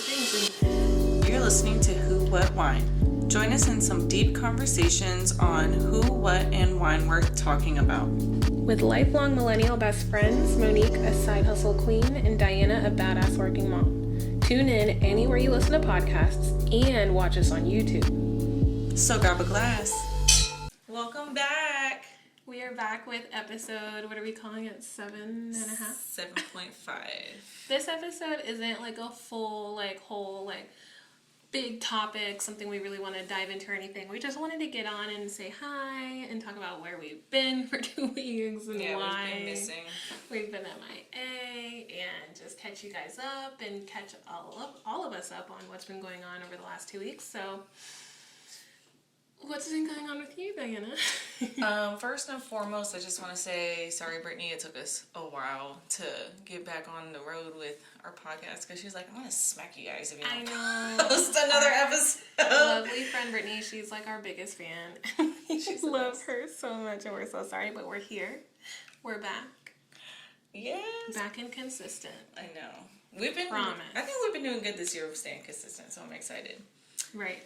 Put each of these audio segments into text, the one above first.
things. And you're listening to Who, What, Wine. Join us in some deep conversations on who, what, and wine worth talking about. With lifelong millennial best friends, Monique, a side hustle queen, and Diana, a badass working mom. Tune in anywhere you listen to podcasts and watch us on YouTube. So grab a glass. Welcome back. We are back with episode, what are we calling it? 7.5? 7.5. This episode isn't like a full, whole, big topic, something we really want to dive into or anything. We just wanted to get on and say hi and talk about where we've been for 2 weeks and why. We've been missing. We've been MIA and just catch you guys up and catch all of us up on what's been going on over the last 2 weeks. So, what's been going on with you, Diana? First and foremost, I just want to say sorry, Brittany. It took us a while to get back on the road with our podcast because she was like, "I'm gonna smack you guys if you don't post another episode." Lovely friend Brittany, she's like our biggest fan. We love her so much, and we're so sorry, but we're here. We're back. Yes. Back and consistent. I know. We've been. Promise. I think we've been doing good this year with staying consistent, so I'm excited. Right.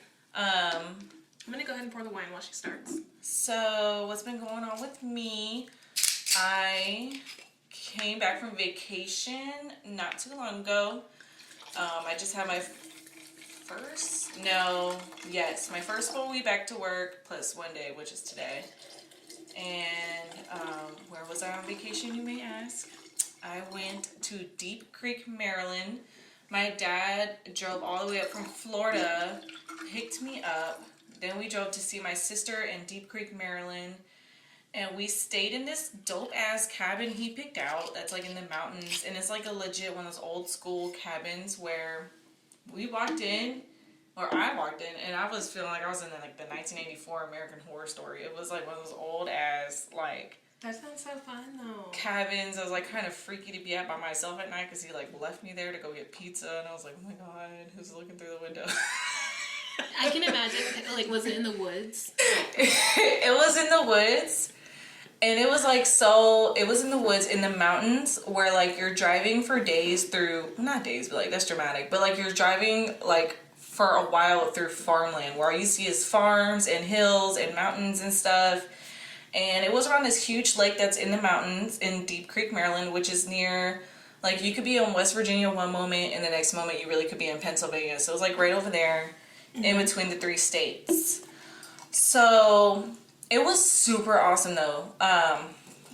I'm gonna go ahead and pour the wine while she starts. So, what's been going on with me? I came back from vacation not too long ago. I just had my first full week back to work, plus 1 day, which is today. And where was I on vacation, you may ask? I went to Deep Creek, Maryland. My dad drove all the way up from Florida, picked me up. Then we drove to see my sister in Deep Creek, Maryland. And we stayed in this dope-ass cabin he picked out that's like in the mountains. And it's like a legit one of those old school cabins where we walked in, or I walked in, and I was feeling like I was in like the 1984 American Horror Story. It was like one of those old-ass That sounds so fun though. cabins. I was like kind of freaky to be at by myself at night because he like left me there to go get pizza. And I was like, oh my God, who's looking through the window? I can imagine, was it in the woods? It was in the woods. And it was it was in the woods, in the mountains, where you're driving for days through, not days, but that's dramatic, but you're driving for a while through farmland, where all you see is farms and hills and mountains and stuff. And it was around this huge lake that's in the mountains in Deep Creek, Maryland, which is near, you could be in West Virginia one moment, and the next moment you really could be in Pennsylvania. So it was right over there. In between the 3 states. So it was super awesome though.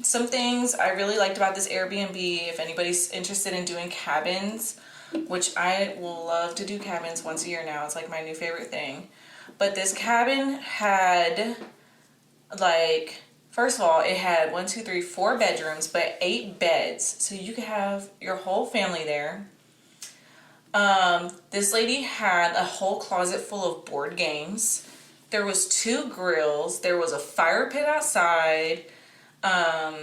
Some things I really liked about this Airbnb, if anybody's interested in doing cabins, which I will love to do cabins once a year now. It's my new favorite thing. But this cabin had first of all, it had 4 bedrooms, but 8 beds. So you could have your whole family there. This lady had a whole closet full of board games. There was 2 grills. There was a fire pit outside. A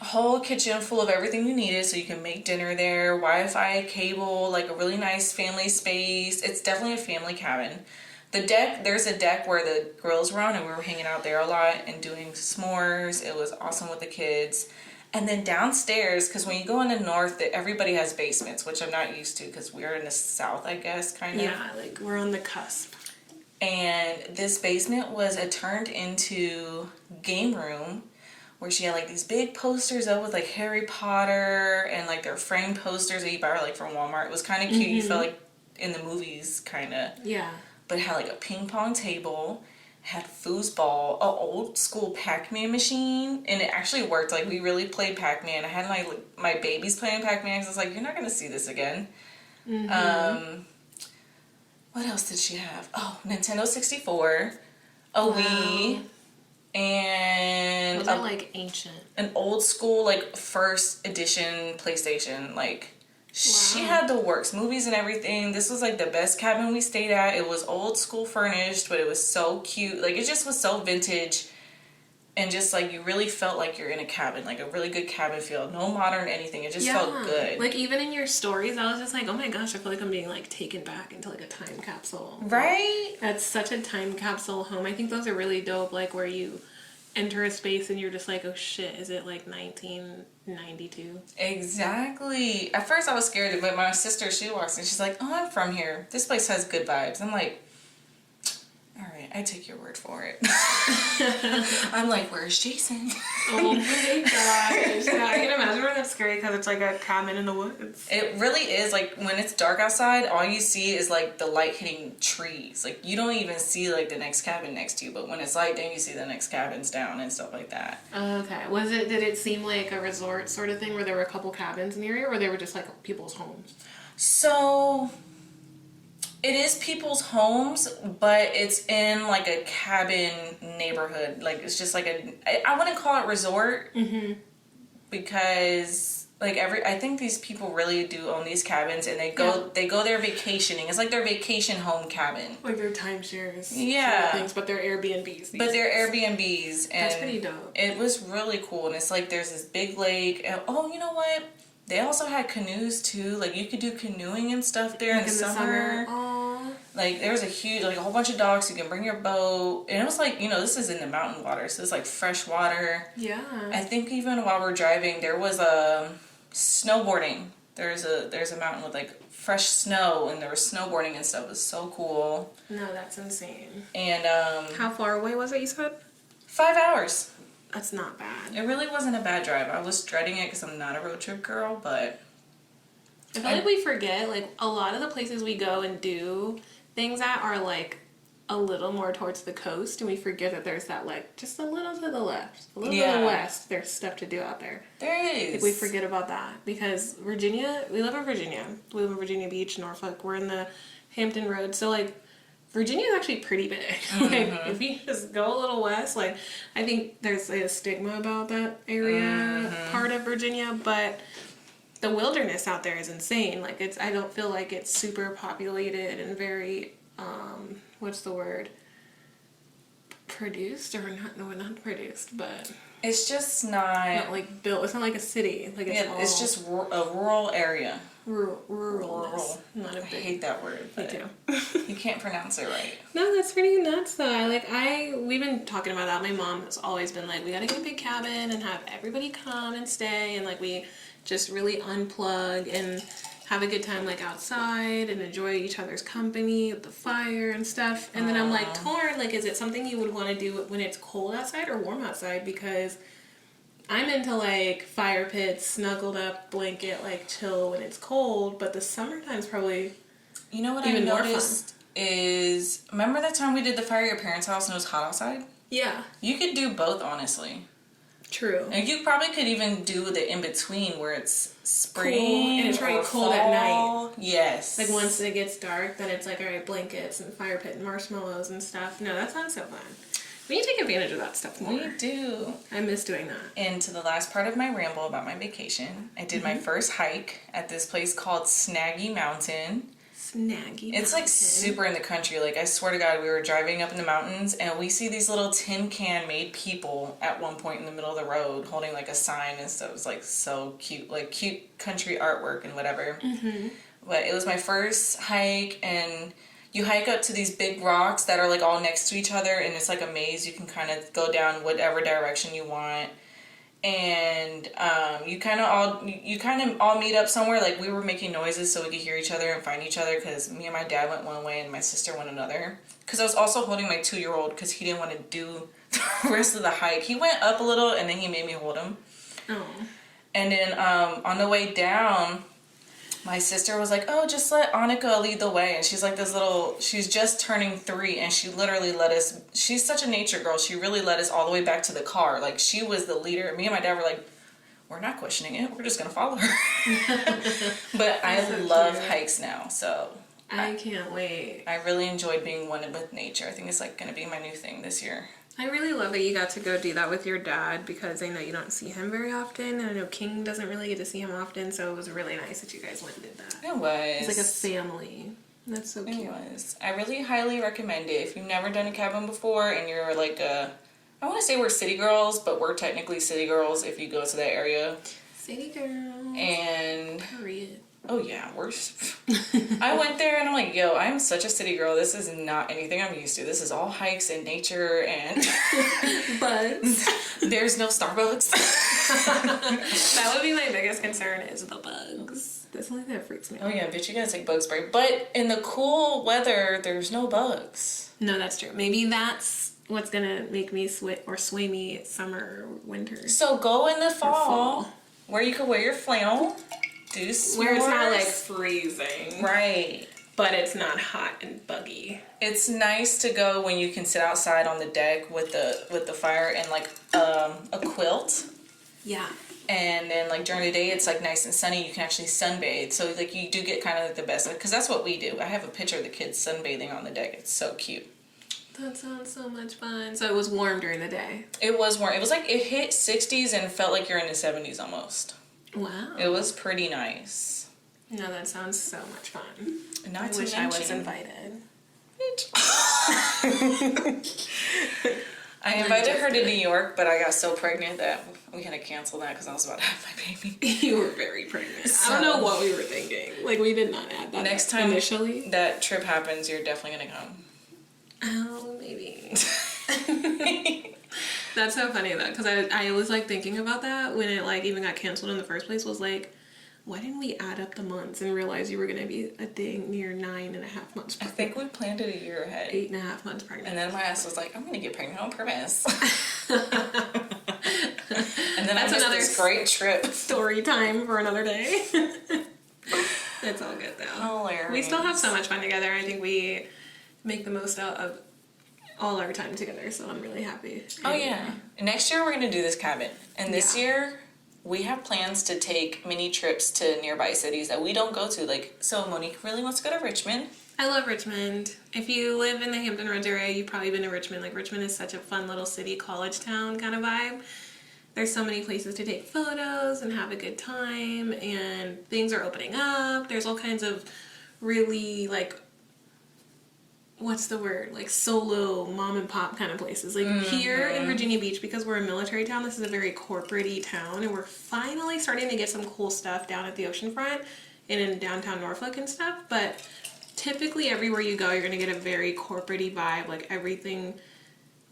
whole kitchen full of everything you needed so you can make dinner there. Wi-Fi, cable, a really nice family space. It's definitely a family cabin. There's a deck where the grills were on, and we were hanging out there a lot and doing s'mores. It was awesome with the kids. And then downstairs, because when you go in the north, everybody has basements, which I'm not used to because we're in the south, I guess, kind of. Yeah, we're on the cusp. And this basement was a turned into game room where she had these big posters up with Harry Potter and their framed posters that you buy from Walmart. It was kind of cute. Mm-hmm. You felt like in the movies, kind of. Yeah. But it had a ping pong table. Had foosball, an old school Pac-Man machine, and it actually worked. We really played Pac-Man. I had my babies playing Pac-Man because I was you're not gonna see this again. Mm-hmm. What else did she have? Oh, Nintendo 64, a Wii, and was that ancient? An old school first edition PlayStation. She Wow. had the works, movies and everything. This was the best cabin we stayed at. It was old school furnished, but it was so cute. It just was so vintage, and just you really felt like you're in a cabin, a really good cabin feel. No modern anything. It just felt good. Even in your stories, I was just oh my gosh, I feel like I'm being taken back into a time capsule. Right? That's such a time capsule home. I think those are really dope. Where you enter a space and you're just like, oh shit, is it like 1992? Exactly. At first I was scared, but my sister, she walks in, she's like, oh, I'm from here. This place has good vibes. I'm like, all right, I take your word for it. I'm like, where's Jason? Oh my gosh. Yeah, I can imagine where that's scary because it's like a cabin in the woods. It really is. Like, when it's dark outside, all you see is like the light hitting trees. Like, you don't even see like the next cabin next to you, but when it's light, then you see the next cabins down and stuff like that. Okay. Did it seem like a resort sort of thing where there were a couple cabins near you, or they were just like people's homes? So it is people's homes, but it's in like a cabin neighborhood. Like, it's just like I wouldn't call it resort, because like I think these people really do own these cabins, and they go there vacationing. It's like their vacation home cabin. Like their timeshares. Yeah. Things, but they're Airbnbs. But they're Airbnbs. And that's pretty dope. It was really cool. And it's like there's this big lake. And, oh, you know what? They also had canoes too. Like, you could do canoeing and stuff there like in the summer. Aww. Like, there was a whole bunch of docks. You can bring your boat. And it was like, this is in the mountain water. So it's like fresh water. Yeah. I think even while we're driving, there was snowboarding. There's a mountain with like fresh snow, and there was snowboarding and stuff. It was so cool. No, that's insane. And how far away was it, you said? 5 hours. That's not bad. It really wasn't a bad drive. I was dreading it because I'm not a road trip girl, but I feel like we forget, like, a lot of the places we go and do things at are like a little more towards the coast, and we forget that there's that, like, just a little to the left, a little to the west, there's stuff to do out there. There is. Like, we forget about that because Virginia, we live in Virginia. We live in Virginia Beach, Norfolk. We're in the Hampton Road, so like Virginia is actually pretty big. Like, if you just go a little west, like, I think there's like a stigma about that area part of Virginia, but the wilderness out there is insane. Like, I don't feel like it's super populated and very what's the word? Produced or not? No, not produced, but it's just not like built. It's not like a city. Like, it's just a rural area. Rural. Not a big. I hate that word. Me too. You can't pronounce it right. No, that's pretty nuts though. Like, we've been talking about that. My mom has always been like, we gotta get a big cabin and have everybody come and stay, and like we just really unplug and have a good time, like, outside and enjoy each other's company with the fire and stuff. And then I'm like torn, like, is it something you would want to do when it's cold outside or warm outside? Because I'm into like fire pits, snuggled up blanket, like chill when it's cold, but the summertime's probably what even I more noticed is, remember that time we did the fire at your parents' house and it was hot outside? Yeah. You could do both, honestly. True. And you probably could even do the in-between where it's spring cool, and it's really cold fall. at night. Yes. Like, once it gets dark, then it's like, all right, blankets and fire pit and marshmallows and stuff. No, that sounds so fun. We need to take advantage of that stuff more. We do. I miss doing that. And to the last part of my ramble about my vacation, I did my first hike at this place called Snaggy Mountain. It's like super in the country. Like, I swear to God, we were driving up in the mountains and we see these little tin can made people at one point in the middle of the road holding like a sign and stuff. It was like so cute, like cute country artwork and whatever. But it was my first hike, and you hike up to these big rocks that are like all next to each other, and it's like a maze. You can kind of go down whatever direction you want. And you kind of all meet up somewhere. Like, we were making noises so we could hear each other and find each other, because me and my dad went one way and my sister went another, because I was also holding my 2-year-old because he didn't want to do the rest of the hike. He went up a little and then he made me hold him. And then on the way down, my sister was like, oh, just let Annika lead the way. And she's like she's just turning 3, and she literally let us, she's such a nature girl. She really led us all the way back to the car. Like, she was the leader. Me and my dad were like, we're not questioning it. We're just going to follow her. But I love hikes now. So I can't wait. I really enjoyed being one with nature. I think it's like going to be my new thing this year. I really love that you got to go do that with your dad, because I know you don't see him very often, and I know King doesn't really get to see him often, so it was really nice that you guys went and did that. It was. It's like a family. That's so cute. It was. I really highly recommend it. If you've never done a cabin before and you're like I want to say we're city girls, but we're technically city girls if you go to that area. City girls. And Period. oh yeah, I went there and I'm like, like, yo, I'm such a city girl. This is not anything I'm used to. This is all hikes and nature and Bugs. there's no Starbucks. That would be my biggest concern is the bugs. That's the only thing that freaks me out. Oh yeah, bitch, you gotta take bug spray. But in the cool weather, there's no bugs. No, that's true. Maybe that's what's gonna make me sway me summer or winter. So go in the fall. where you can wear your flannel, do s'mores. Where it's not like freezing. Right. But it's not hot and buggy. It's nice to go when you can sit outside on the deck with the fire and like a quilt. Yeah. And then like during the day it's like nice and sunny. You can actually sunbathe. So like you do get kind of like the best, because that's what we do. I have a picture of the kids sunbathing on the deck. It's so cute. That sounds so much fun. So it was warm during the day. It was warm. It was like it hit 60s and felt like you're in the 70s almost. Wow. It was pretty nice. No, that sounds so much fun. Not I to wish I was mention- invited. I invited her to New York, but I got so pregnant that we had to cancel that because I was about to have my baby. You were very pregnant. I don't know what we were thinking. Like, we did not add that Next time initially. that trip happens, you're definitely going to come. Oh, maybe. That's so funny though, because I was like thinking about that when it like even got canceled in the first place. Was like, why didn't we add up the months and realize you were gonna be a dang near 9.5 months I pregnant? think we planned it a year ahead. 8.5 months pregnant. And then my ass was like, I'm gonna get pregnant on purpose. And then That's I missed another this great trip. Story time for another day. It's all good though. Hilarious. We still have so much fun together. I think we make the most out of all our time together, so I'm really happy. Oh yeah. Next year we're gonna do this cabin. And this Yeah. year we have plans to take mini trips to nearby cities that we don't go to. Like, so Monique really wants to go to Richmond. I love Richmond. If you live in the Hampton Roads area, you've probably been to Richmond. Like, Richmond is such a fun little city, college town kind of vibe. There's so many places to take photos and have a good time, and things are opening up. There's all kinds of really, like, what's the word? Like, solo mom and pop kind of places. Like, here in Virginia Beach, because we're a military town, this is a very corporate-y town, and we're finally starting to get some cool stuff down at the oceanfront and in downtown Norfolk and stuff, but typically everywhere you go, you're going to get a very corporate-y vibe. Like, everything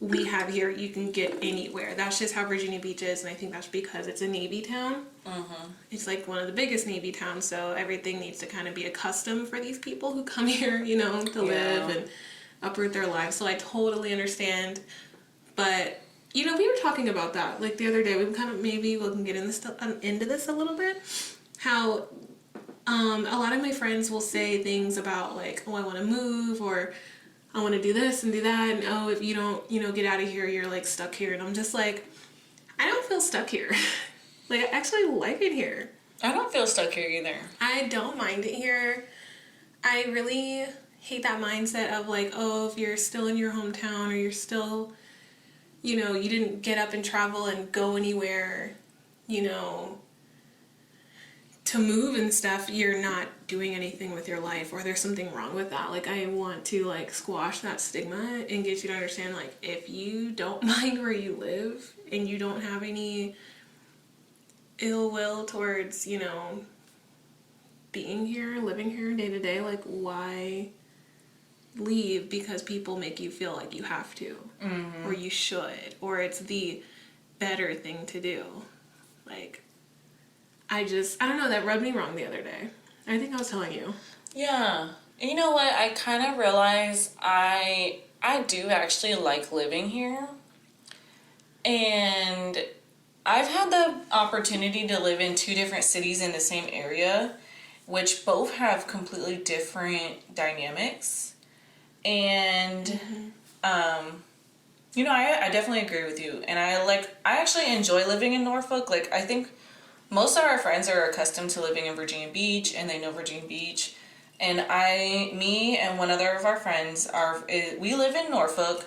we have here, you can get anywhere. That's just how Virginia Beach is, and I think that's because it's a Navy town. It's like one of the biggest Navy towns, so everything needs to kind of be accustomed for these people who come here, you know, to live and uproot their lives. So I totally understand. But, you know, we were talking about that, like, the other day. We kind of, maybe we can get into this a little bit. How a lot of my friends will say things about, like, oh, I want to move, or I want to do this and do that, and oh, if you don't, you know, get out of here, you're like stuck here. And I'm just like, I don't feel stuck here. Like, I actually like it here. I don't feel stuck here either. I don't mind it here. I really hate that mindset of like, oh, if you're still in your hometown, or you're still, you know, you didn't get up and travel and go anywhere, you know, to move and stuff, you're not doing anything with your life, or there's something wrong with that. Like, I want to like squash that stigma and get you to understand, like, if you don't mind where you live and you don't have any ill will towards, you know, being here, living here day to day, like, why leave because people make you feel like you have to, or you should, or it's the better thing to do. Like, I don't know, that rubbed me wrong the other day. I think I was telling you. Yeah. You know what? I kind of realize I do actually like living here. And I've had the opportunity to live in 2 different cities in the same area, which both have completely different dynamics. And, you know, I definitely agree with you. And I actually enjoy living in Norfolk. Like, I think most of our friends are accustomed to living in Virginia Beach, and they know Virginia Beach. And me and one other of our friends we live in Norfolk.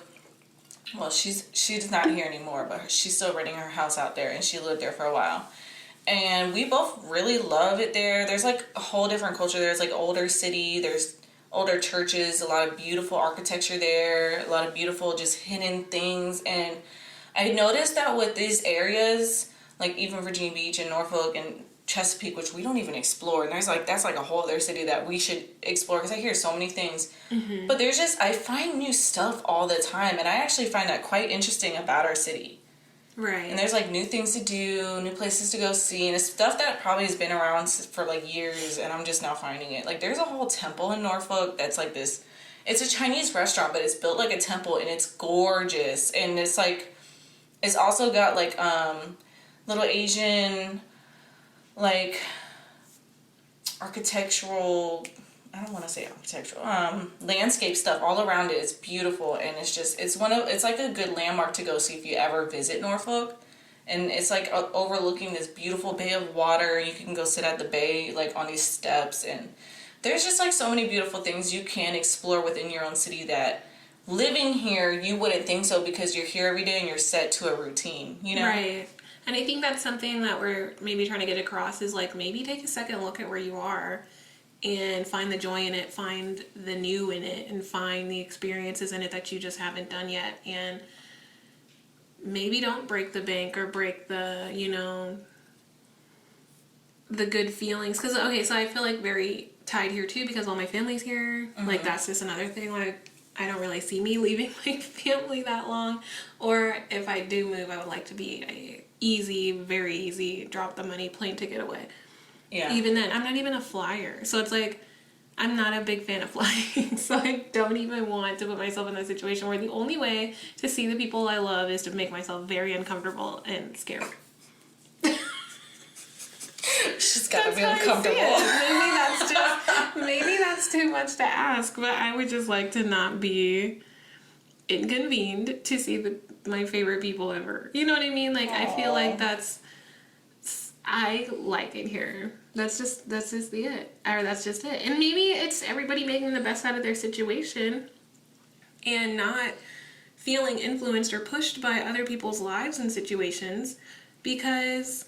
Well, she's not here anymore, but she's still renting her house out there, and she lived there for a while. And we both really love it there. There's like a whole different culture. There's like older city, there's older churches, a lot of beautiful architecture there, a lot of beautiful just hidden things. And I noticed that with these areas, like even Virginia Beach and Norfolk and Chesapeake, which we don't even explore, and that's like a whole other city that we should explore, because I hear so many things. But there's just, I find new stuff all the time, and I actually find that quite interesting about our city. Right. And there's like new things to do, new places to go see, and it's stuff that probably has been around for like years, and I'm just now finding it. Like there's a whole temple in Norfolk that's like this, it's a Chinese restaurant, but it's built like a temple, and it's gorgeous. And it's like, it's also got like little Asian like architectural, I don't want to say architectural, landscape stuff all around it. It's beautiful, and it's just, it's like a good landmark to go see if you ever visit Norfolk. And it's like overlooking this beautiful bay of water. You can go sit at the bay like on these steps, and there's just like so many beautiful things you can explore within your own city that living here you wouldn't think so, because you're here every day and you're set to a routine, you know? Right. And I think that's something that we're maybe trying to get across, is like maybe take a second look at where you are and find the joy in it, find the new in it, and find the experiences in it that you just haven't done yet. And maybe don't break the bank or break the, you know, the good feelings. Because, okay, so I feel like very tied here too, because all my family's here. Like that's just another thing. Like I don't really see me leaving my family that long. Or if I do move, I would like to be very easy, drop the money, plane ticket away. Yeah. Even then, I'm not even a flyer. So it's like, I'm not a big fan of flying. So I don't even want to put myself in that situation where the only way to see the people I love is to make myself very uncomfortable and scared. She's gotta be uncomfortable. Maybe that's too much to ask, but I would just like to not be inconvened to see my favorite people ever. You know what I mean? Like, aww. I feel like I like it here. That's just it. Or that's just it. And maybe it's everybody making the best out of their situation and not feeling influenced or pushed by other people's lives and situations. Because,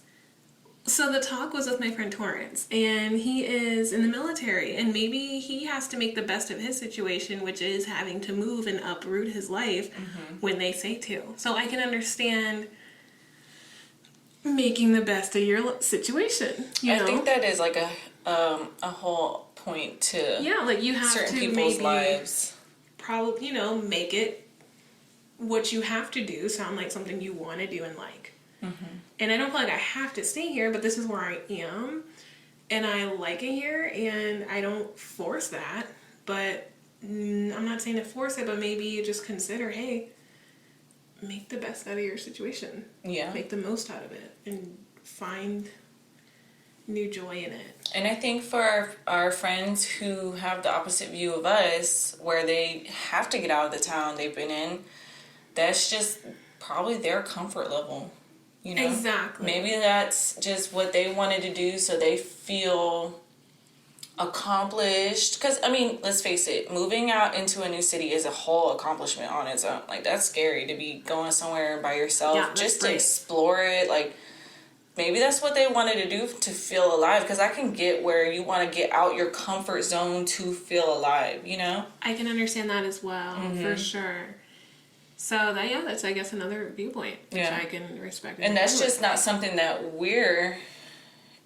so the talk was with my friend Torrance, and he is in the military, and maybe he has to make the best of his situation, which is having to move and uproot his life when they say to. So I can understand making the best of your situation. I think that is like a whole point to like you have certain to people's maybe lives. Probably, make it what you have to do sound like something you want to do and like. And I don't feel like I have to stay here, but this is where I am, and I like it here, and I don't force that. But I'm not saying to force it, but maybe you just consider, hey, make the best out of your situation. Yeah. Make the most out of it and find new joy in it. And I think for our friends who have the opposite view of us, where they have to get out of the town they've been in, that's just probably their comfort level. You know? Exactly. Maybe that's just what they wanted to do, so they feel accomplished. Because, I mean, let's face it, moving out into a new city is a whole accomplishment on its own. Like, that's scary to be going somewhere by yourself just to explore it. Like, maybe that's what they wanted to do to feel alive. Because I can get where you want to get out your comfort zone to feel alive, you know? I can understand that as well, for sure. So that's I guess another viewpoint, which I can respect. And that's just not something that we're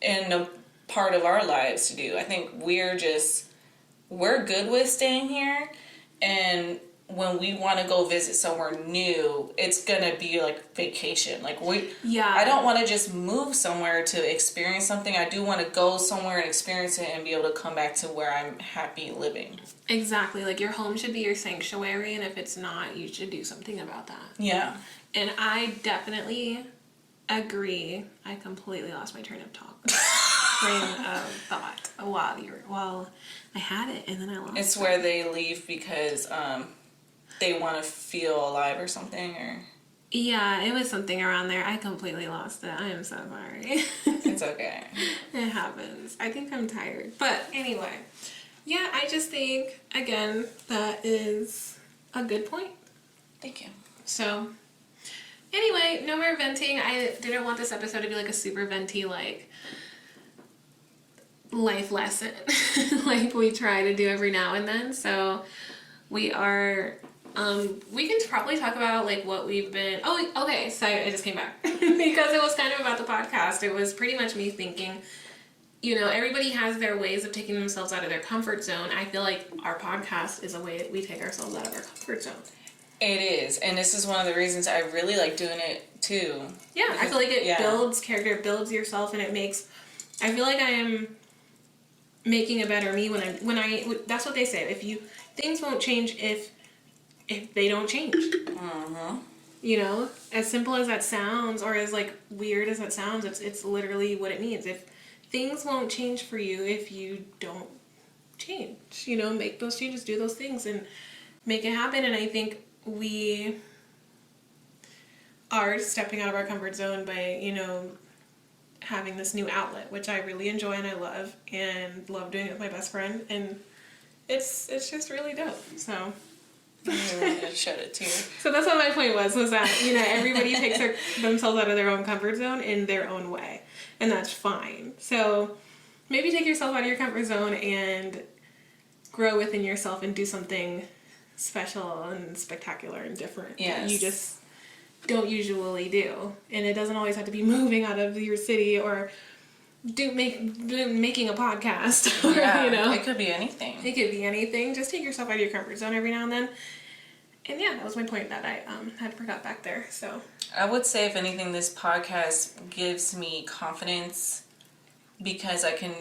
in a part of our lives to do. I think we're good with staying here, and when we want to go visit somewhere new, it's gonna be like vacation. Like I don't want to just move somewhere to experience something. I do want to go somewhere and experience it and be able to come back to where I'm happy living. Exactly. Like your home should be your sanctuary, and if it's not, you should do something about that. Yeah. And I definitely agree. I completely lost my train of thought while I had it, and then I lost it. It's where they leave because they want to feel alive or something, or... Yeah, it was something around there. I completely lost it. I am so sorry. It's okay. It happens. I think I'm tired. But anyway, yeah, I just think, again, that is a good point. Thank you. So, anyway, no more venting. I didn't want this episode to be like a super venty, like, life lesson like we try to do every now and then. So, we are... we can probably talk about like what we've been. Oh, okay. So it just came back because it was kind of about the podcast. It was pretty much me thinking everybody has their ways of taking themselves out of their comfort zone. I feel like our podcast is a way that we take ourselves out of our comfort zone. It is, and this is one of the reasons I really like doing it too. Yeah, because, I feel like it builds character, it builds yourself, and I feel like I am making a better me when I that's what they say. Things won't change if they don't change. As simple as that sounds, or as like weird as that sounds, it's literally what it means. If things won't change for you if you don't change, make those changes, do those things, and make it happen. And I think we are stepping out of our comfort zone by, having this new outlet, which I really enjoy and I love doing it with my best friend, and it's just really dope. So shed a tear. So that's what my point was that, everybody takes themselves out of their own comfort zone in their own way, and that's fine. So maybe take yourself out of your comfort zone and grow within yourself and do something special and spectacular and different that you just don't usually do. And it doesn't always have to be moving out of your city or making a podcast. It could be anything. It could be anything. Just take yourself out of your comfort zone every now and then. And yeah, that was my point that I had forgot back there. So I would say, if anything, this podcast gives me confidence because I can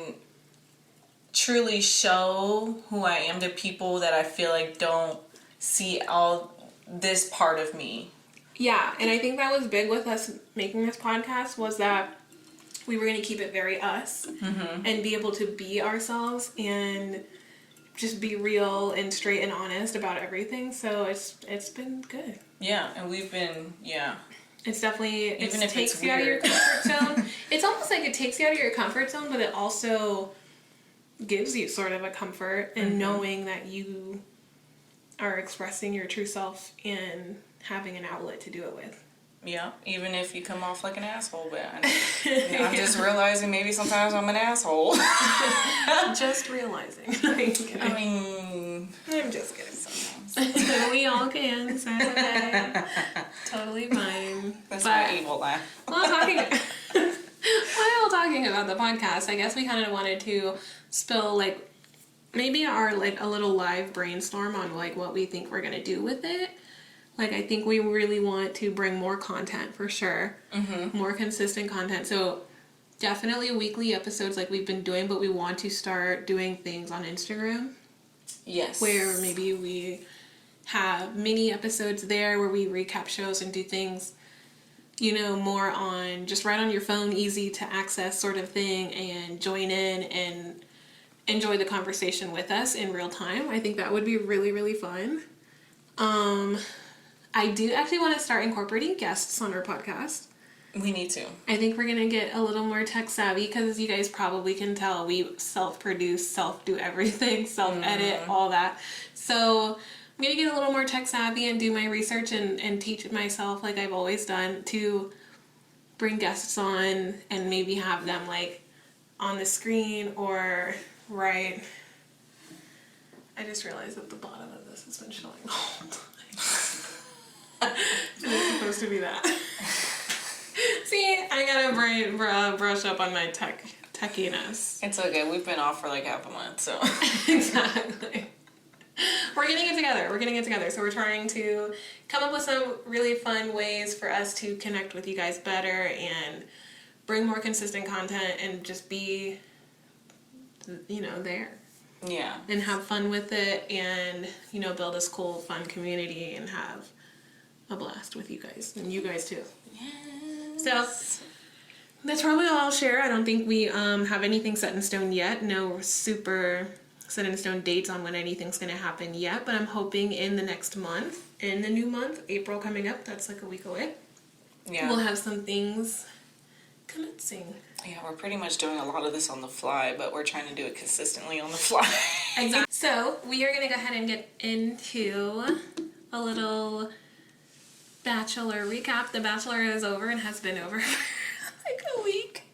truly show who I am to people that I feel like don't see all this part of me. Yeah, and I think that was big with us making this podcast, was that we were going to keep it very us and be able to be ourselves and just be real and straight and honest about everything. So it's been good. Yeah, and we've been, It's definitely, even if takes it's you out of your weird. comfort zone. It's almost like it takes you out of your comfort zone, but it also gives you sort of a comfort in knowing that you are expressing your true self and having an outlet to do it with. Yeah, even if you come off like an asshole, but I'm just realizing maybe sometimes I'm an asshole. Just realizing. I mean, I'm just kidding. Sometimes we all can. So it's okay. Totally fine. That's my evil laugh. While talking about the podcast, I guess we kind of wanted to spill maybe our a little live brainstorm on what we think we're gonna do with it. I think we really want to bring more content for sure. More consistent content. So definitely weekly episodes like we've been doing, but we want to start doing things on Instagram. Yes. Where maybe we have mini episodes there where we recap shows and do things, more on just right on your phone, easy to access sort of thing, and join in and enjoy the conversation with us in real time. I think that would be really, really fun. I do actually want to start incorporating guests on our podcast. We need to. I think we're going to get a little more tech savvy because you guys probably can tell we self-produce, self-do everything, self-edit, all that. So I'm going to get a little more tech savvy and do my research and teach it myself like I've always done to bring guests on and maybe have them on the screen or right. I just realized that the bottom of this has been showing the whole time. It's supposed to be that. See, I gotta brush up on my techiness. It's okay. We've been off for half a month, so. Exactly. We're getting it together. So we're trying to come up with some really fun ways for us to connect with you guys better and bring more consistent content and just be, there. Yeah. And have fun with it and, build this cool, fun community and have a blast with you guys. And you guys too. Yes. So that's probably all I'll share. I don't think we have anything set in stone yet. No super set in stone dates on when anything's going to happen yet. But I'm hoping in the next month, in the new month, April coming up, that's a week away. Yeah. We'll have some things commencing. Yeah, we're pretty much doing a lot of this on the fly, but we're trying to do it consistently on the fly. Exactly. So we are going to go ahead and get into a little Bachelor recap. The Bachelor is over and has been over for a week.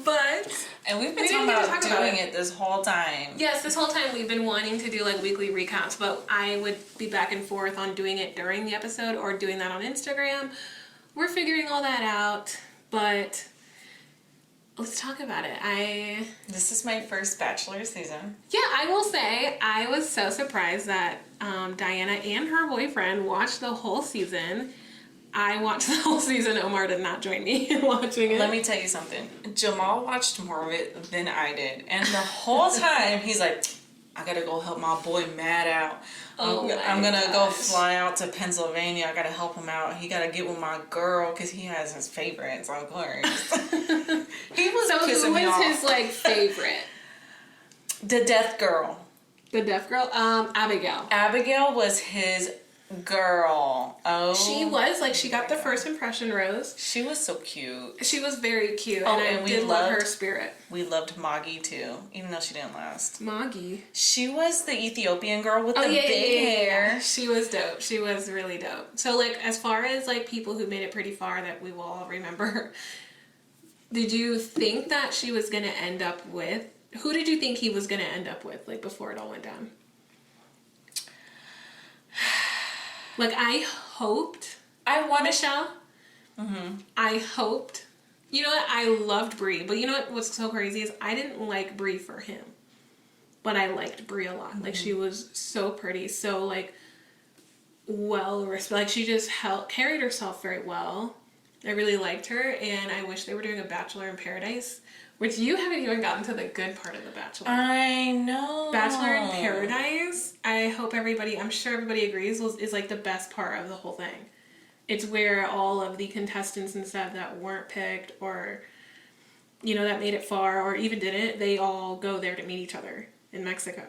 But and we've been talking about doing it this whole time. Yes, this whole time we've been wanting to do weekly recaps, but I would be back and forth on doing it during the episode or doing that on Instagram. We're figuring all that out, but let's talk about it. This is my first Bachelor season. Yeah, I will say I was so surprised that Diana and her boyfriend watched the whole season. I watched the whole season. Omar did not join me in watching it. Let me tell you something. Jamal watched more of it than I did. And the whole time, he's like, I gotta go help my boy Matt out. I'm gonna go fly out to Pennsylvania. I gotta help him out. He gotta get with my girl because he has his favorites, of course. He was so pissing who me was off. his like favorite? The deaf girl. The deaf girl? Abigail. Abigail was his girl. Oh. She was like, she got the first impression rose. She was so cute. She was very cute, Oh, and I did love her spirit. We loved Maggie too, even though she didn't last. Maggie. She was the Ethiopian girl with the big hair. She was dope. She was really dope. So like, as far as like people who made it pretty far that we will all remember, did you think that she was gonna end up with? Who did you think he was gonna end up with? Like before it all went down. Like I hoped. I wanted Michelle. Mm-hmm. I hoped. You know what? I loved Brie, but you know what's so crazy is I didn't like Brie for him, but I liked Brie a lot. Mm-hmm. Like she was so pretty, so like well respected. Like she just carried herself very well. I really liked her, and I wish they were doing a Bachelor in Paradise, which you haven't even gotten to the good part of the Bachelor. I know. Bachelor in Paradise. I hope everybody. I'm sure everybody agrees. Is like the best part of the whole thing. It's where all of the contestants and stuff that weren't picked or, you know, that made it far or even didn't, they all go there to meet each other in Mexico.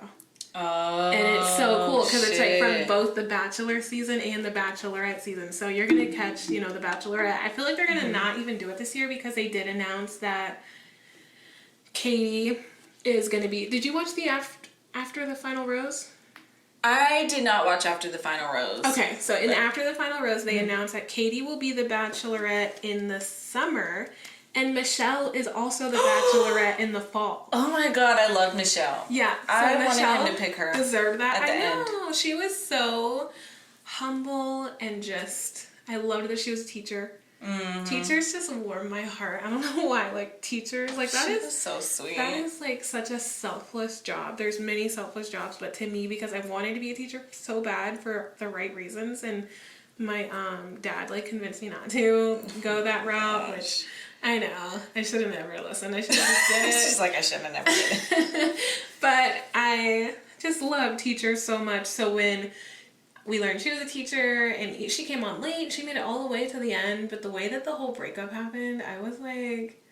Oh, and it's so cool because it's like from both the Bachelor season and the Bachelorette season. So you're going to catch, you know, the Bachelorette. I feel like they're going to not even do it this year because they did announce that Katie is going to be... Did you watch the After the Final Rose? I did not watch After the Final Rose. Okay, so in After the Final Rose, they announced that Katie will be the Bachelorette in the summer, and Michelle is also the Bachelorette in the fall. Oh my god, I love Michelle. Yeah, so I Michelle wanted him to pick her. Deserved that. At the I know. end. She was so humble and just. I loved that she was a teacher. Mm-hmm. Teachers just warm my heart. I don't know why. Like teachers, like that is so sweet. That is like such a selfless job. There's many selfless jobs, but to me, because I wanted to be a teacher so bad for the right reasons, and my dad like convinced me not to go that route, which I know I should have never listened. I should have just did it. She's like, I should have never did it. But I just love teachers so much. So when we learned she was a teacher, and she came on late. She made it all the way to the end, but the way that the whole breakup happened, I was like,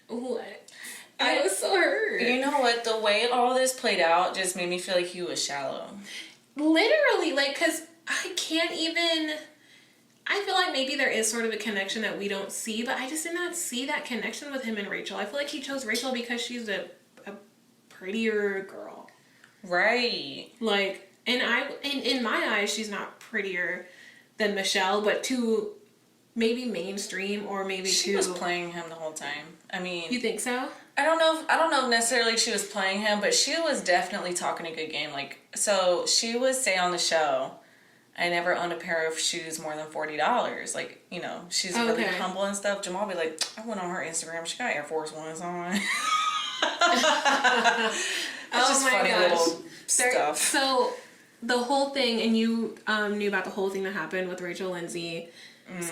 what? I was so hurt. You know what? The way all this played out just made me feel like he was shallow. Literally, like, because I can't even... I feel like maybe there is sort of a connection that we don't see, but I just did not see that connection with him and Rachel. I feel like he chose Rachel because she's a prettier girl. Right. Like... And in my eyes, she's not prettier than Michelle, but too maybe mainstream or maybe she was playing him the whole time. I mean, you think so? I don't know necessarily she was playing him, but she was definitely talking a good game. Like, so she would say on the show, "I never owned a pair of shoes more than $40." Like, you know, she's really humble and stuff. Jamal be like, I went on her Instagram. She got Air Force Ones on. It's just funny little stuff. So. The whole thing, and you knew about the whole thing that happened with Rachel Lindsay's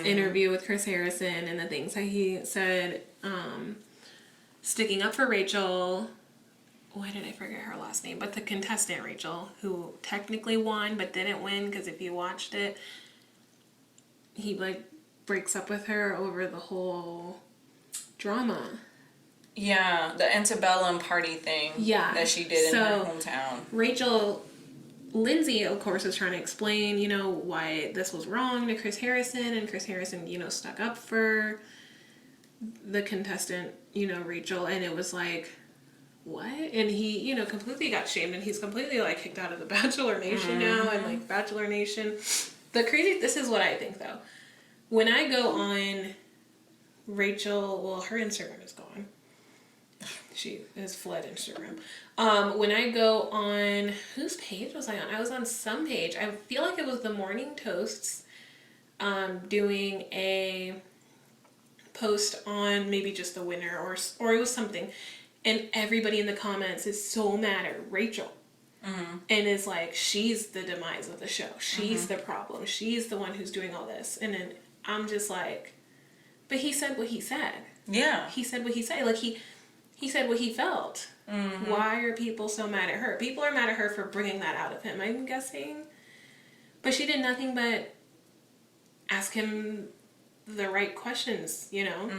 interview with Chris Harrison and the things that he said, sticking up for Rachel. Why did I forget her last name? But the contestant Rachel, who technically won but didn't win because if you watched it, he like breaks up with her over the whole drama. Yeah, the antebellum party thing. Yeah, that she did in her hometown. Lindsay, of course, is trying to explain, you know, why this was wrong to Chris Harrison, and Chris Harrison, you know, stuck up for the contestant, you know, Rachel, and it was like, what? And he, you know, completely got shamed, and he's completely, like, kicked out of the Bachelor Nation now, and, like, Bachelor Nation. This is what I think, though. When I go on Rachel, well, her Instagram is gone. She has fled Instagram. When I go on, whose page was I on? I was on some page. I feel like it was the Morning Toasts doing a post on maybe just the winner or it was something, and everybody in the comments is so mad at Rachel. And it's like, she's the demise of the show. She's the problem. She's the one who's doing all this. And then I'm just like, but he said what he said. Yeah. He said what he said. Like, he said what he felt. Why are people so mad at her? People are mad at her for bringing that out of him, I'm guessing. But she did nothing but ask him the right questions, you know?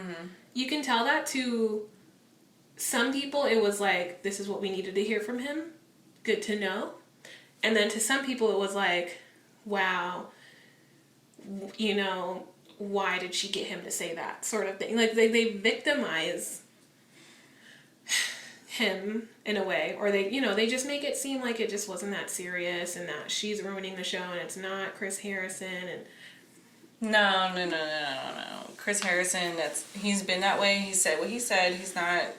You can tell that to some people, it was like, this is what we needed to hear from him. Good to know. And then to some people, it was like, wow, you know, why did she get him to say that sort of thing? Like, they victimize him in a way, or they, you know, they just make it seem like it just wasn't that serious and that she's ruining the show and it's not Chris Harrison. And No. Chris Harrison, he's been that way. He said what he said. He's not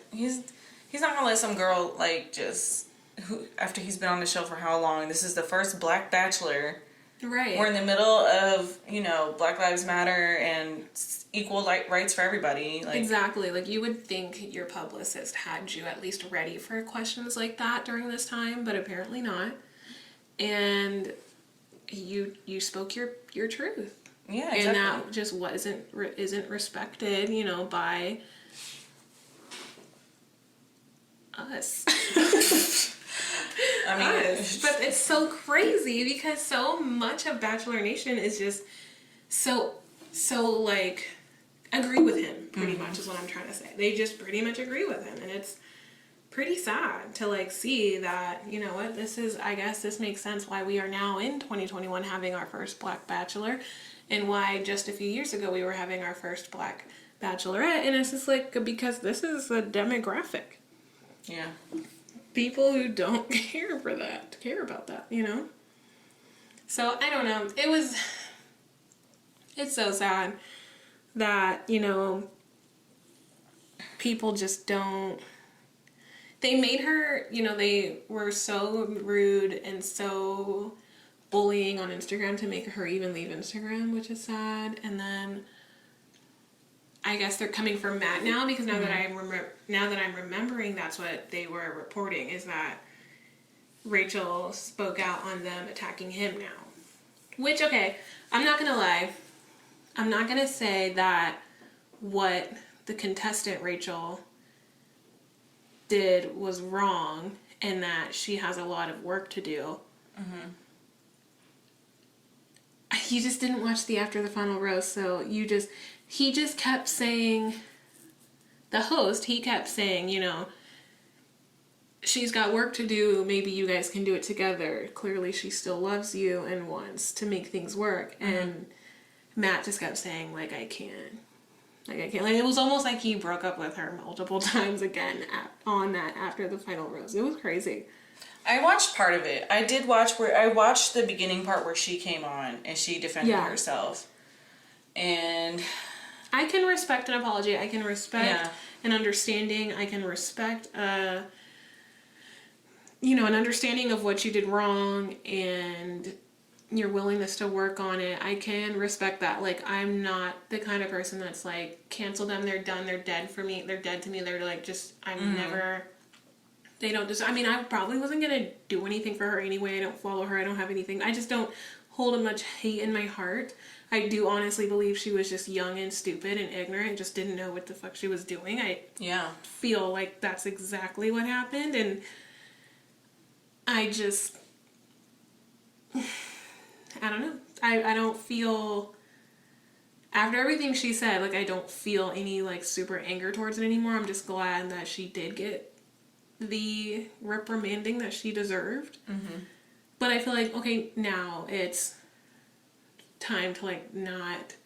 gonna let some girl, like, just after he's been on the show for how long? This is the first Black bachelor. right. We're in the middle of, you know, Black Lives Matter and equal rights for everybody. Like, Exactly. Like, you would think your publicist had you at least ready for questions like that during this time, but apparently not. And you spoke your truth. yeah, exactly. And that just isn't respected, you know, by us. I mean, But it's so crazy because so much of Bachelor Nation is just so like agree with him, pretty much is what I'm trying to say. They just pretty much agree with him, and it's pretty sad to like see that, you know what, I guess this makes sense why we are now in 2021 having our first Black Bachelor, and why just a few years ago we were having our first Black Bachelorette. And it's just like, because this is a demographic. yeah. People who don't care about that, you know? So, I don't know. It's so sad that, you know, people just don't, they made her, you know, they were so rude and so bullying on Instagram to make her even leave Instagram, which is sad. And then I guess they're coming for Matt now, because now that I'm remembering, that's what they were reporting, is that Rachel spoke out on them attacking him now. Which, okay, I'm not gonna lie. I'm not gonna say that what the contestant Rachel did was wrong and that she has a lot of work to do. You just didn't watch the After the Final Rose, so he just kept saying, the host, he kept saying, you know, she's got work to do, maybe you guys can do it together. Clearly she still loves you and wants to make things work. And Matt just kept saying, like, I can't. Like, it was almost like he broke up with her multiple times again on that After the Final Rose. It was crazy. I watched part of it. I watched the beginning part where she came on and she defended herself. And I can respect an apology. I can respect an understanding. I can respect, you know, an understanding of what you did wrong and your willingness to work on it. I can respect that. Like, I'm not the kind of person that's like, cancel them, they're done, they're dead for me, they're dead to me, they're like, just, I'm never, they don't deserve, I mean, I probably wasn't gonna do anything for her anyway. I don't follow her, I don't have anything, I just don't hold much hate in my heart. I do honestly believe she was just young and stupid and ignorant, just didn't know what the fuck she was doing. I feel like that's exactly what happened, and I just, I don't know. I don't feel, after everything she said, like, I don't feel any, like, super anger towards it anymore. I'm just glad that she did get the reprimanding that she deserved. But I feel like, okay, now it's time to, like, not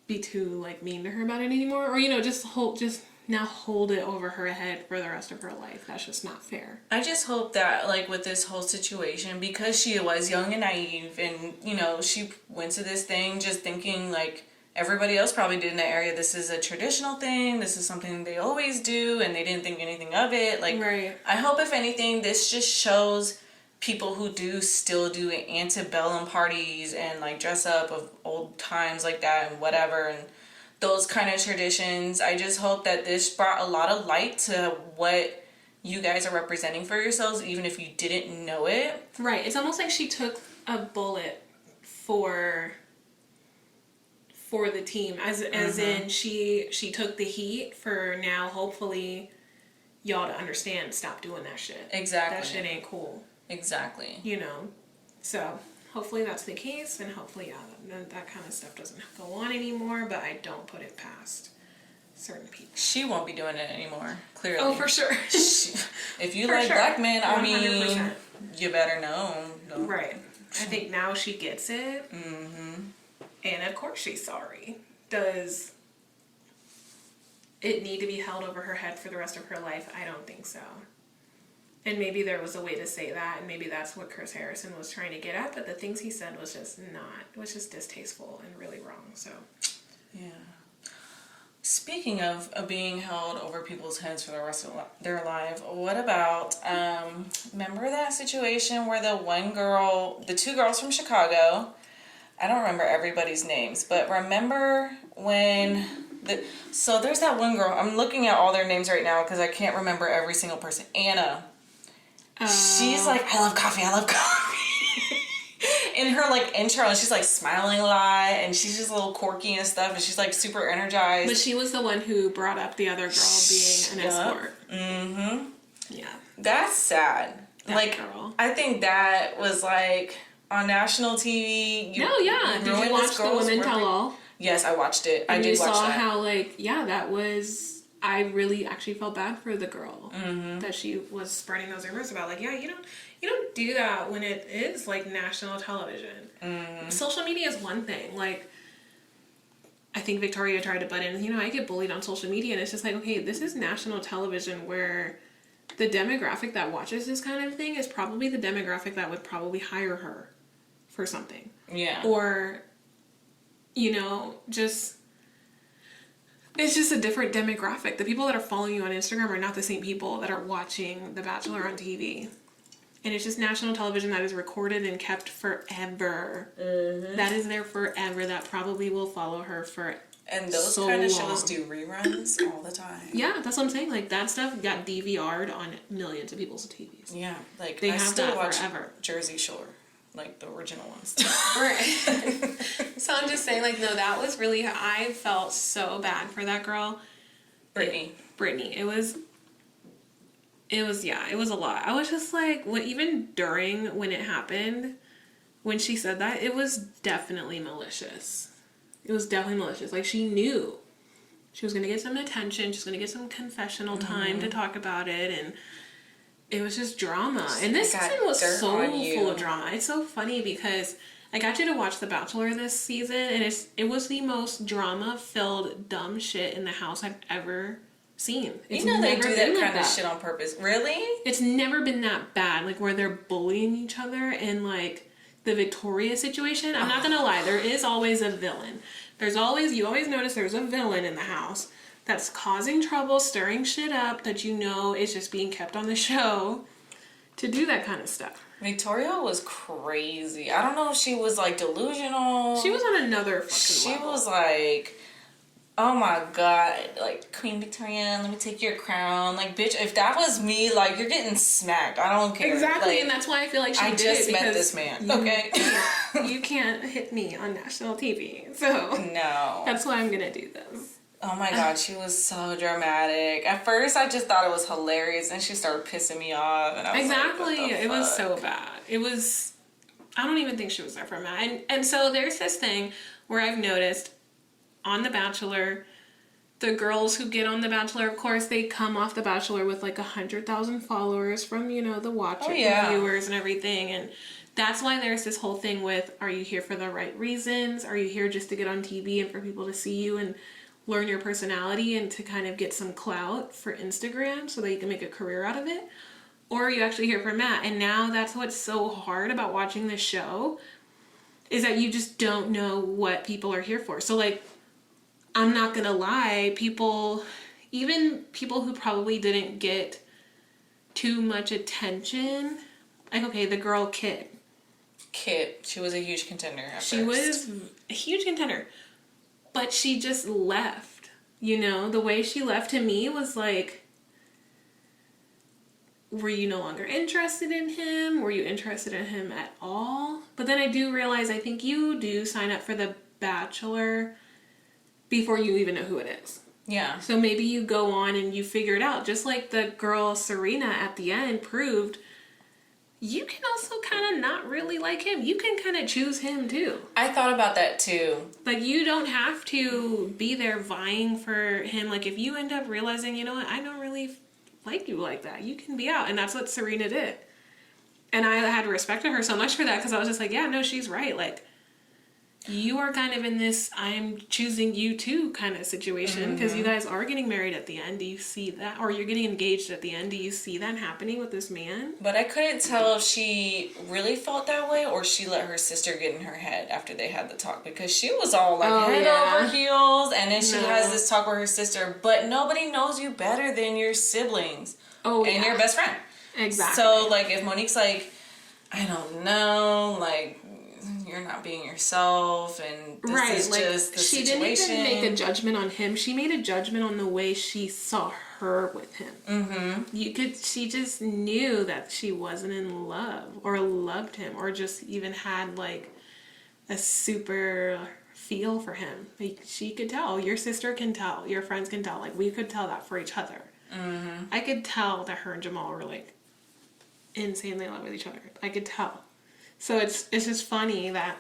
be too, like, mean to her about it anymore. Or, you know, just hold it over her head for the rest of her life. That's just not fair. I just hope that, like, with this whole situation, because she was young and naive and, you know, she went to this thing just thinking, like, everybody else probably did in the area, this is a traditional thing, this is something they always do, and they didn't think anything of it. Like, right. I hope, if anything, this just shows people who still do antebellum parties and, like, dress up of old times like that and whatever, and those kind of traditions. I just hope that this brought a lot of light to what you guys are representing for yourselves, even if you didn't know it. Right. It's almost like she took a bullet for the team, as in she took the heat for now. Hopefully, y'all to understand. Stop doing that shit. Exactly. That shit ain't cool. Exactly. You know. So hopefully that's the case, and hopefully that kind of stuff doesn't go on anymore. But I don't put it past certain people. She won't be doing it anymore. Clearly. Oh, for sure. If you like black men, I mean, 100%. you better know. Right. I think now she gets it. Mm-hmm. And of course she's sorry. Does it need to be held over her head for the rest of her life? I don't think so. And maybe there was a way to say that, and maybe that's what Chris Harrison was trying to get at, but the things he said was just distasteful and really wrong. So yeah. Speaking of being held over people's heads for the rest of their life, what about, remember that situation where the two girls from Chicago, I don't remember everybody's names, but remember when, so there's that one girl, I'm looking at all their names right now because I can't remember every single person. Anna. She's like, I love coffee. In her like intro, and she's like smiling a lot, and she's just a little quirky and stuff, and she's like super energized. But she was the one who brought up the other girl being an escort. Mm-hmm. Yeah. That's sad. That girl. I think that was like on national TV. Did you watch The Women Tell All? Yes, I watched it. And I did watch that. You saw how that was. I really actually felt bad for the girl that she was spreading those rumors about. Like, you don't do that when it is like national television. Social media is one thing. Like, I think Victoria tried to butt in. I get bullied on social media, and it's just like, okay, this is national television where the demographic that watches this kind of thing is probably the demographic that would probably hire her for something. Yeah. Or, it's just a different demographic. The people that are following you on Instagram are not the same people that are watching The Bachelor on TV. And it's just national television that is recorded and kept forever. Mm-hmm. That is there forever. That probably will follow her for And those kind of shows do reruns all the time. Yeah, that's what I'm saying. Like, that stuff got DVR'd on millions of people's TVs. Yeah, like they I have still that watch forever. Jersey Shore. Like the original ones. Right. So I'm just saying, like, no, that was really, I felt so bad for that girl. Brittany. It was a lot. I was just like, even during when it happened, when she said that, it was definitely malicious. Like, she knew she was going to get some attention. She was going to get some confessional time to talk about it, and it was just drama. And this season was so full of drama. It's so funny because I got you to watch The Bachelor this season, and it was the most drama-filled, dumb shit in the house I've ever seen. It's they do that kind of shit on purpose. Really? It's never been that bad, like, where they're bullying each other and, like, the Victoria situation. I'm not gonna lie, there is always a villain. You always notice there's a villain in the house that's causing trouble, stirring shit up, that is just being kept on the show to do that kind of stuff. Victoria was crazy. I don't know if she was like delusional. She was on another fucking level. She was like, oh my god, like, Queen Victoria, let me take your crown. Like, bitch, if that was me, like, you're getting smacked. I don't care. Exactly, like, and that's why I feel like she did it. I just met this man, okay? You can't hit me on national TV, so no. That's why I'm gonna do this. Oh my god, she was so dramatic. At first, I just thought it was hilarious, and she started pissing me off. And I was exactly, like, it was so bad. I don't even think she was there for Matt. And so there's this thing where I've noticed on The Bachelor, the girls who get on The Bachelor, of course, they come off The Bachelor with like 100,000 followers from, the watchers, the viewers and everything. And that's why there's this whole thing with, are you here for the right reasons? Are you here just to get on TV and for people to see you and learn your personality and to kind of get some clout for Instagram so that you can make a career out of it? Or are you actually here for Matt? And now that's what's so hard about watching this show, is that you just don't know what people are here for. So, like, I'm not gonna lie, even people who probably didn't get too much attention, like, okay, the girl Kit, she was a huge contender at She first. was a huge contender. but she just left. You know, the way she left to me was like, were you no longer interested in him? Were you interested in him at all? But then I do realize I think you do sign up for the Bachelor before you even know who it is. Yeah. So maybe you go on and you figure it out. Just like the girl Serena at the end proved, you can also kind of not really like him. You can kind of choose him too. I thought about that too. Like, you don't have to be there vying for him. Like, if you end up realizing, you know what, I don't really like you like that, you can be out. And that's what Serena did. And I had respected her so much for that, because I was just like, yeah, no, she's right. Like, you are kind of in this I'm choosing you too kind of situation, because you guys are getting married at the end. Do you see that? Or you're getting engaged at the end. Do you see that happening with this man? But I couldn't tell if she really felt that way or she let her sister get in her head after they had the talk, because she was all like head over heels, and then she has this talk with her sister, but nobody knows you better than your siblings and your best friend. Exactly. So, like, if Monique's like, I don't know, like, you're not being yourself, and this is like, just the she situation. didn't even make a judgment on him. She made a judgment on the way she saw her with him. She just knew that she wasn't in love or loved him, or just even had like a super feel for him. Like, she could tell. Your sister can tell. Your friends can tell. Like, we could tell that for each other. I could tell that her and Jamal were like insanely in love with each other. I could tell. So it's just funny that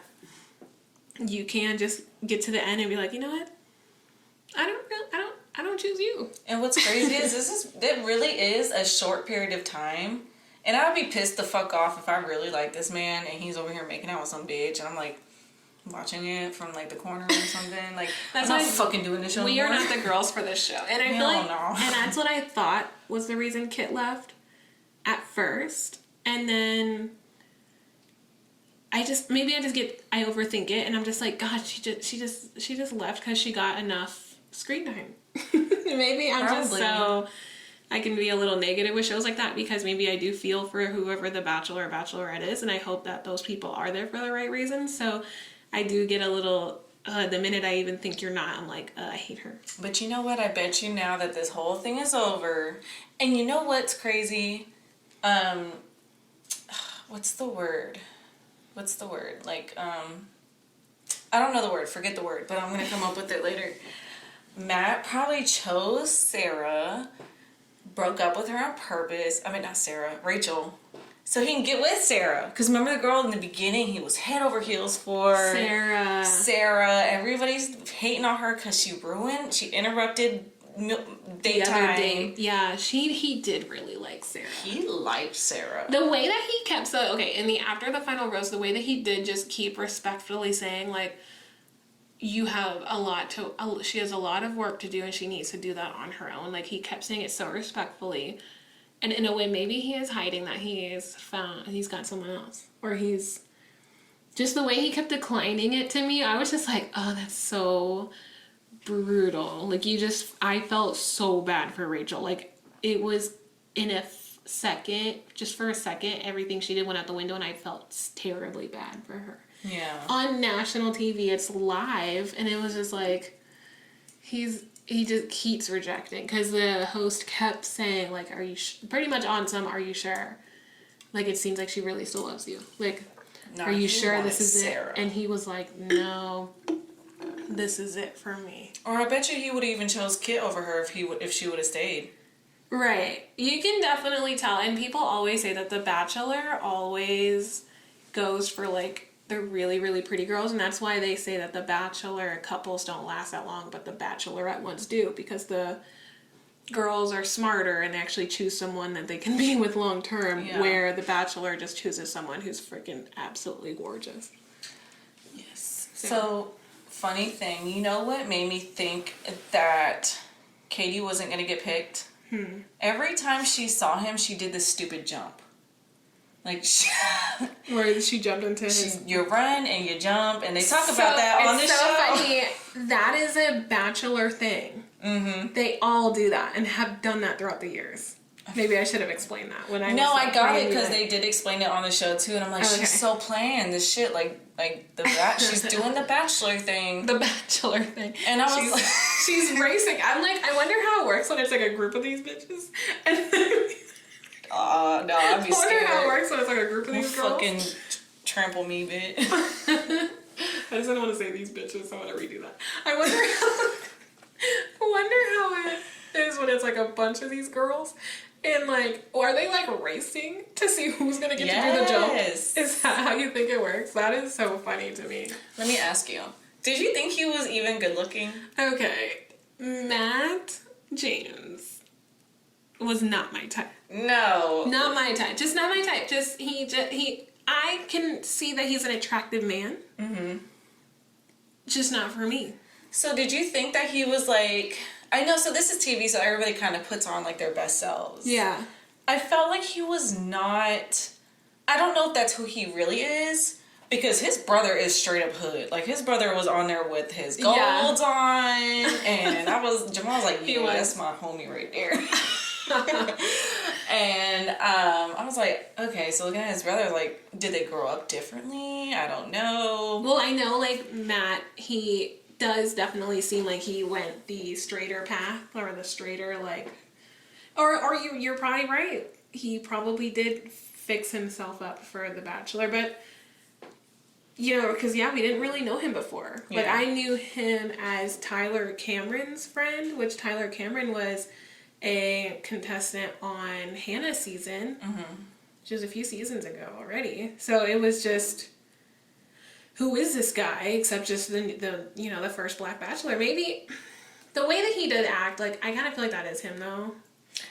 you can just get to the end and be like, you know what? I don't choose you. And what's crazy is it really is a short period of time. And I'd be pissed the fuck off if I really like this man and he's over here making out with some bitch and I'm like watching it from like the corner or something. Like, I'm not fucking doing this show We anymore. are not the girls for this show. And I feel like, and that's what I thought was the reason Kit left at first. And then I overthink it, and I'm just like, God, she just left because she got enough screen time. Maybe I'm just so, I can be a little negative with shows like that, because maybe I do feel for whoever the Bachelor or Bachelorette is, and I hope that those people are there for the right reasons. So I do get a little, the minute I even think you're not, I'm like, I hate her. But you know what? I bet you now that this whole thing is over, and you know what's crazy? What's the word? Like, I don't know the word. Forget the word, but I'm going to come up with it later. Matt probably chose Sarah, broke up with her on purpose. I mean, not Sarah, Rachel. So he can get with Sarah. Because remember the girl in the beginning, he was head over heels for Sarah. Everybody's hating on her because she interrupted daytime. Yeah, he did really like Sarah. He liked Sarah. The way that he kept after the final rose, the way that he did just keep respectfully saying, like, you have she has a lot of work to do and she needs to do that on her own. Like, he kept saying it so respectfully, and in a way maybe he is hiding that he's got someone else, or he's just the way he kept declining it to me. I was just like, oh, that's so brutal. Like, I felt so bad for Rachel. Like, it was in a second, just for a second, everything she did went out the window, and I felt terribly bad for her. Yeah. On national TV, it's live, and it was just like, he just keeps rejecting, because the host kept saying, like, are you pretty much on some, are you sure? Like, it seems like she really still loves you. Like, are you sure this is Sarah. It? And he was like, no, this is it for me. Or I bet you he would have even chose Kit over her if she would have stayed. Right. You can definitely tell. And people always say that the Bachelor always goes for, like, the really, really pretty girls. And that's why they say that the Bachelor couples don't last that long, but the Bachelorette ones do. Because the girls are smarter and actually choose someone that they can be with long term. Yeah. Where the Bachelor just chooses someone who's freaking absolutely gorgeous. Yes. So funny thing, you know what made me think that Katie wasn't going to get picked? Every time she saw him, she did this stupid jump. Like, where she jumped into his... You run and you jump, and they talk about that on the show. It's so funny. That is a Bachelor thing. They all do that and have done that throughout the years. Maybe I should have explained that when I. No, was I got it because it. they did explain it on the show too, and I'm like, Okay. she's so playing this shit, like she's doing the bachelor thing. The bachelor thing. And I was she's, like, she's racing. I'm like, I wonder how it works when it's like a group of these bitches. And oh no, I'd be I wonder scared. how it works when it's like a group of these girls. Fucking trample me, bitch. I just didn't want to say these bitches, so I want to redo that. I wonder how it is when it's like a bunch of these girls. And like, are they like racing to see who's gonna get to do the jump? Is that how you think it works? That is so funny to me. Let me ask you, did you think he was even good looking? Okay, Matt James was not my type. No. Not my type. Just not my type. I can see that he's an attractive man. Mm-hmm. Just not for me. So did you think that he was like, I know, so this is TV, so everybody kind of puts on like their best selves. Yeah. I felt like he was not, I don't know if that's who he really is, because his brother is straight up hood. Like his brother was on there with his golds on, and Jamal was like, yeah, that's my homie right there. And I was like, okay, so looking at his brother, like, did they grow up differently? I don't know. Well, I know, like, Matt, he does definitely seem like he went the straighter path, or the straighter, like, or you're probably right. He probably did fix himself up for The Bachelor, but, you know, because, yeah, we didn't really know him before. Yeah. Like, I knew him as Tyler Cameron's friend, which Tyler Cameron was a contestant on Hannah's season, which was a few seasons ago already. So it was just, who is this guy? Except just the first Black Bachelor. Maybe the way that he did act, like, I kind of feel like that is him though.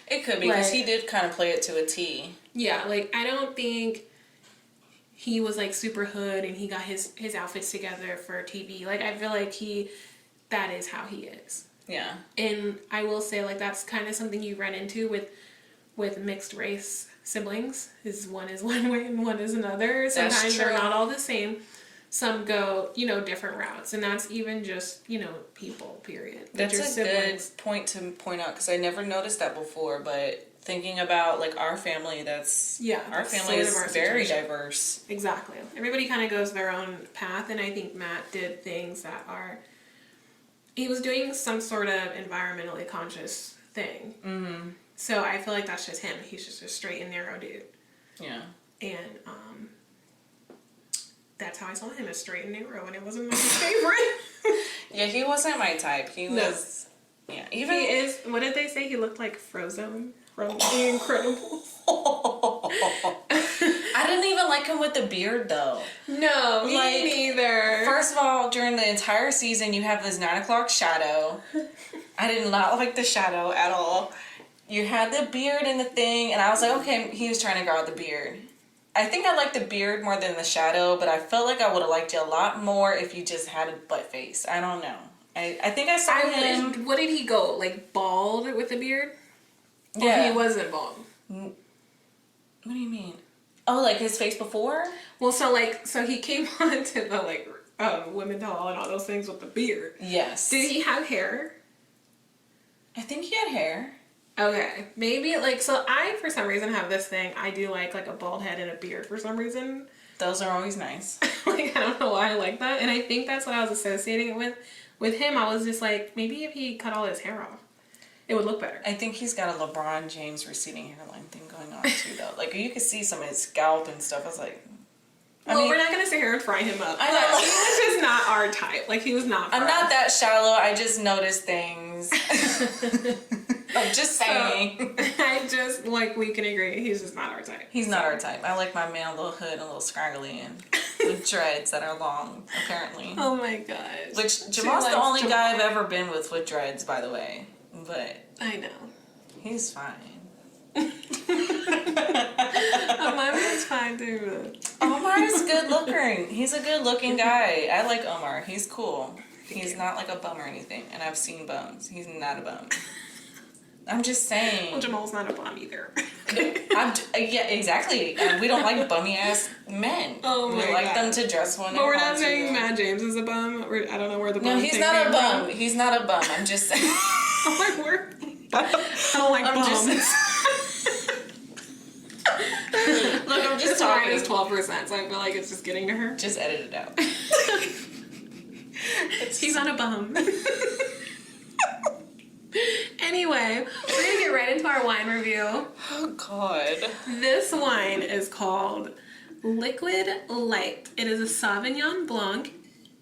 It could be, because he did kind of play it to a T. Yeah, like, I don't think he was like super hood and he got his outfits together for TV. Like, I feel like that is how he is. Yeah. And I will say, like, that's kind of something you run into with mixed race siblings. One is one way and one is another. Sometimes they're not all the same. Some go, different routes. And that's even just, people, period. That's a good point to point out, because I never noticed that before. But thinking about, like, our family, our family is very diverse. Exactly. Everybody kind of goes their own path. And I think Matt did things that are... He was doing some sort of environmentally conscious thing. Mm-hmm. So I feel like that's just him. He's just a straight and narrow dude. Yeah. And that's how I saw him, as straight and narrow, and it wasn't my favorite. Yeah, he wasn't my type. He was... Yeah. Even... He is... What did they say? He looked like Frozone from The Incredibles. I didn't even like him with the beard, though. No, me neither. First of all, during the entire season, you have this 9 o'clock shadow. I did not like the shadow at all. You had the beard and the thing, and I was like, okay, he was trying to grow out the beard. I think I liked the beard more than the shadow, but I felt like I would have liked you a lot more if you just had a butt face. I don't know. I think I saw him... What did he go? Like, bald with the beard? Yeah. Or he wasn't bald? What do you mean? Oh, like his face before? Well, so he came on to the, like, Women Tell and all those things with the beard. Yes. Did he have hair? I think he had hair. Okay. Maybe, like, so I, for some reason, have this thing. I do like a bald head and a beard for some reason. Those are always nice. Like, I don't know why I like that. And I think that's what I was associating it with. With him, I was just like, maybe if he cut all his hair off, it would look better. I think he's got a LeBron James receding hairline thing going on too, though. Like, you could see some of his scalp and stuff. I was like, we're not gonna sit here and fry him up. I know. He was just not our type. Like, he was not. I'm not that shallow. I just notice things. I'm just saying. So, we can agree. He's just not our type. He's not our type. I like my man a little hood and a little scraggly and with dreads that are long, apparently. Oh my gosh. Which Jamal's the only guy I've ever been with dreads, by the way. But I know. He's fine. Omar is fine too. Omar is good looking. He's a good looking guy. I like Omar. He's cool. He's not like a bum or anything. And I've seen bums. He's not a bum. I'm just saying. Well, Jamal's not a bum either. Yeah, exactly. We don't like bummy ass men. Oh my We like God. them to dress when. But we're not saying Matt James is a bum. I don't know where the bum. No, he's not a bum. He's not a bum. I'm just saying. Oh my word. I don't like bums. No, just wine is 12%, so I feel like it's just getting to her. Just edit it out. He's on a bum. Anyway, we're gonna get right into our wine review. Oh, God. This wine is called Liquid Light. It is a Sauvignon Blanc.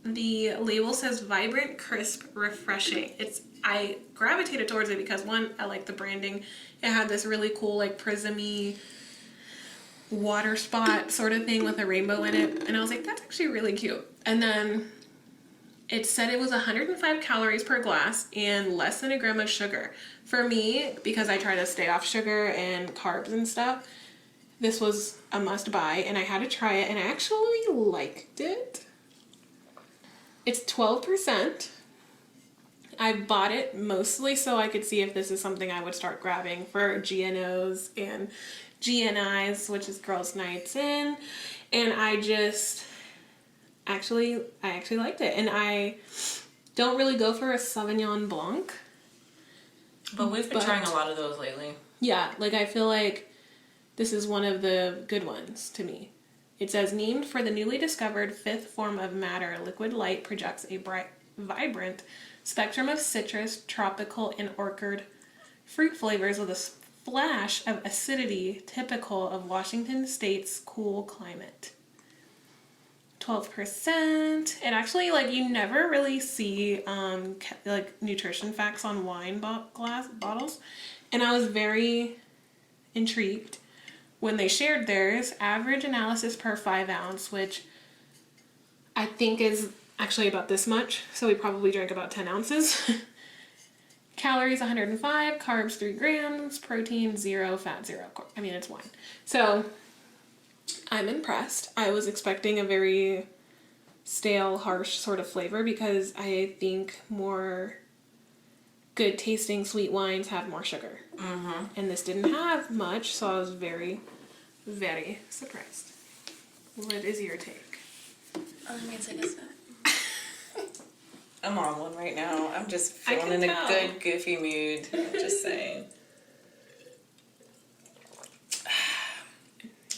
The label says vibrant, crisp, refreshing. I gravitated towards it because, one, I like the branding. It had this really cool, like, prismy water spot sort of thing with a rainbow in it. And I was like, that's actually really cute. And then it said it was 105 calories per glass and less than a gram of sugar. For me, because I try to stay off sugar and carbs and stuff, this was a must buy, and I had to try it, and I actually liked it. It's 12%. I bought it mostly so I could see if this is something I would start grabbing for GNOs and GNIs, which is Girls Nights In. And I actually liked it. And I don't really go for a Sauvignon Blanc. But we've been trying a lot of those lately. Yeah, like I feel like this is one of the good ones to me. It says, named for the newly discovered fifth form of matter, liquid light projects a bright, vibrant spectrum of citrus, tropical, and orchard fruit flavors with a splash of acidity typical of Washington State's cool climate. 12%. And actually, like, you never really see like nutrition facts on wine glass bottles, and I was very intrigued when they shared theirs. Average analysis per 5 ounce, which I think is actually about this much, so we probably drank about 10 ounces. Calories 105, carbs 3 grams, protein 0, fat 0. I mean, it's wine. So I'm impressed. I was expecting a very stale, harsh sort of flavor because I think more good tasting sweet wines have more sugar. Mm-hmm. And this didn't have much, so I was very, very surprised. What is your take? Let me take a sip. I'm on one right now. I'm just feeling in a good, goofy mood. I'm just saying.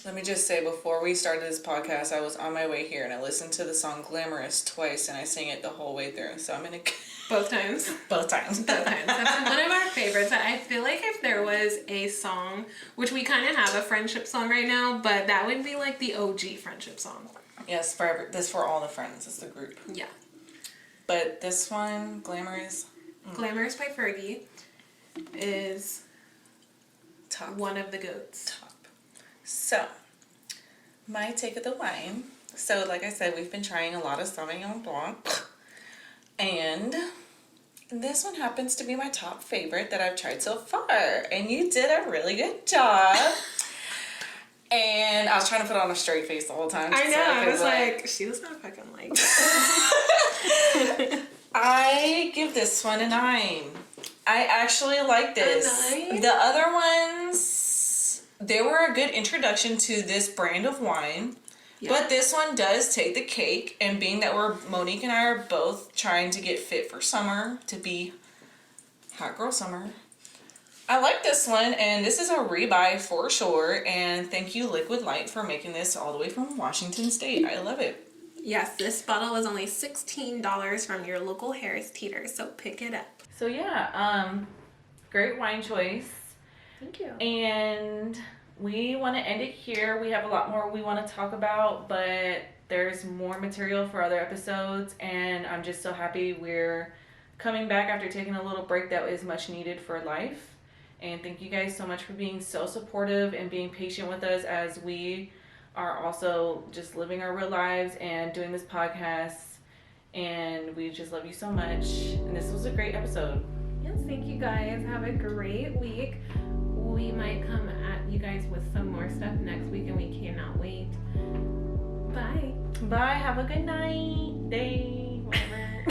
Let me just say, before we started this podcast, I was on my way here and I listened to the song Glamorous twice and I sang it the whole way through. So I'm going to... Both times? Both times. Both times. That's one of our favorites. I feel like if there was a song, which we kind of have a friendship song right now, but that would be like the OG friendship song. Yes, for all the friends. It's the group. Yeah. But this one, Glamorous. Glamorous by Fergie is Top. one of the goats. Top. So, my take of the wine. So, like I said, we've been trying a lot of Sauvignon Blanc. And this one happens to be my top favorite that I've tried so far. And you did a really good job. And I was trying to put on a straight face the whole time. I know. I was like, she was not fucking like that. I give this one a 9. I actually like this. A 9? The other ones, they were a good introduction to this brand of wine. Yeah. But this one does take the cake. And being that Monique and I are both trying to get fit for summer, to be hot girl summer, I like this one, and this is a rebuy for sure, and thank you Liquid Light for making this all the way from Washington State. I love it. Yes, this bottle was only $16 from your local Harris Teeter, so pick it up. So yeah, great wine choice. Thank you. And we want to end it here. We have a lot more we want to talk about, but there's more material for other episodes, and I'm just so happy we're coming back after taking a little break that is much needed for life. And thank you guys so much for being so supportive and being patient with us as we are also just living our real lives and doing this podcast. And we just love you so much. And this was a great episode. Yes, thank you guys. Have a great week. We might come at you guys with some more stuff next week, and we cannot wait. Bye. Bye. Have a good night, day, whatever.